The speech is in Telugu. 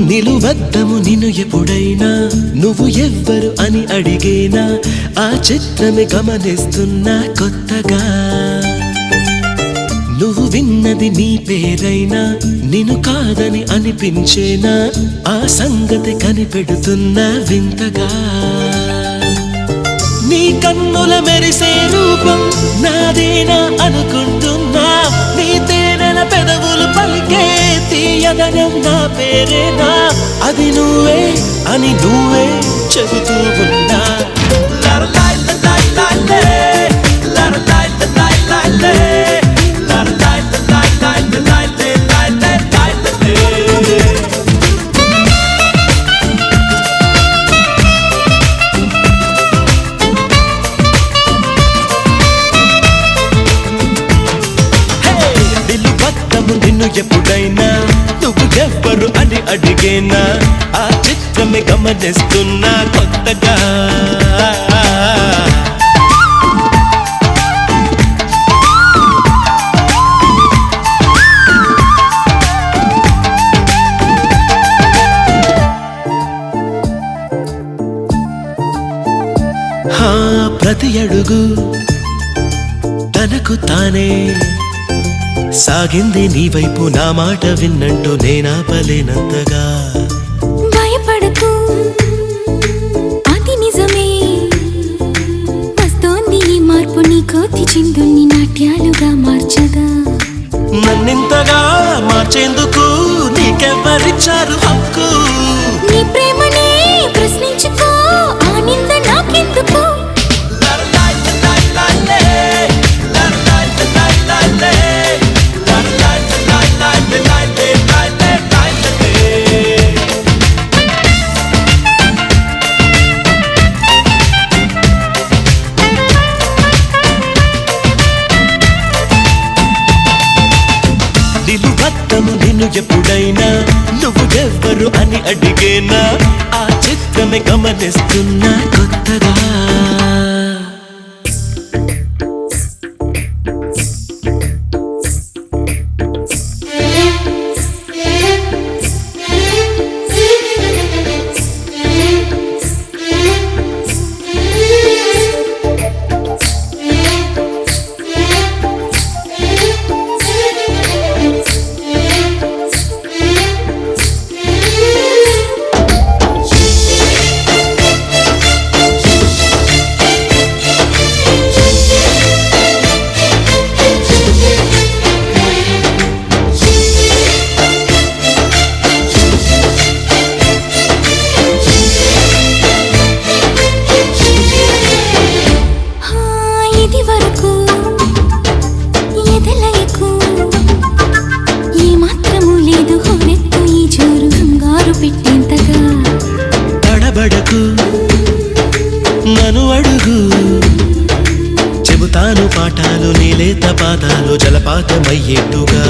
నిలువద్దము నిన్ను ఎప్పుడైనా నువ్వు ఎవ్వరు అని అడిగేనా ఆ చిత్రమే గమనిస్తున్నా కొత్తగా నువ్వు విన్నది నీ పేరైనా నిన్ను కాదని అనిపించేనా ఆ సంగతి కనిపెడుతున్నా వింతగా నీ కన్నుల మెరిసే రూపం నాదేనా అనుకుంటున్నా నీ తేనెల పెదవులు పలికే తీయదనం నా పేరేనా అది నువ్వే అని నువ్వే చెబుతూ ఉన్నా నిన్ను ఎప్పుడైనా నువ్వు ఎవ్వరు అని అడిగేనా ఆ చిత్రమే గమనిస్తున్నా కొత్తగా ప్రతి అడుగు తనకు తానే సాగింది నీ వైపు నా మాట విన్నంటూ నేనాపలేనంతగా భయపడకు అది నిజమే వస్తోంది ఈ మార్పు నీ కోతి చిందుల్ని నాట్యాలుగా మార్చగా నన్నింతగా మార్చేందుకు నీకెవ్వరిచ్చారు హక్కు నీ ప్రేమనే ప్రశ్నించుకో ఆ నింద నాకెందుకు నిన్ను ఎప్పుడైనా నువ్వు ఎవ్వరు అని అడిగేనా ఆ చిత్రమే గమనిస్తున్నా కొత్తగా తడబడకు నన్ను అడుగు చెబుతాను పాఠాలు నీలేత పాదాలు జలపాతమయ్యేట్టుగా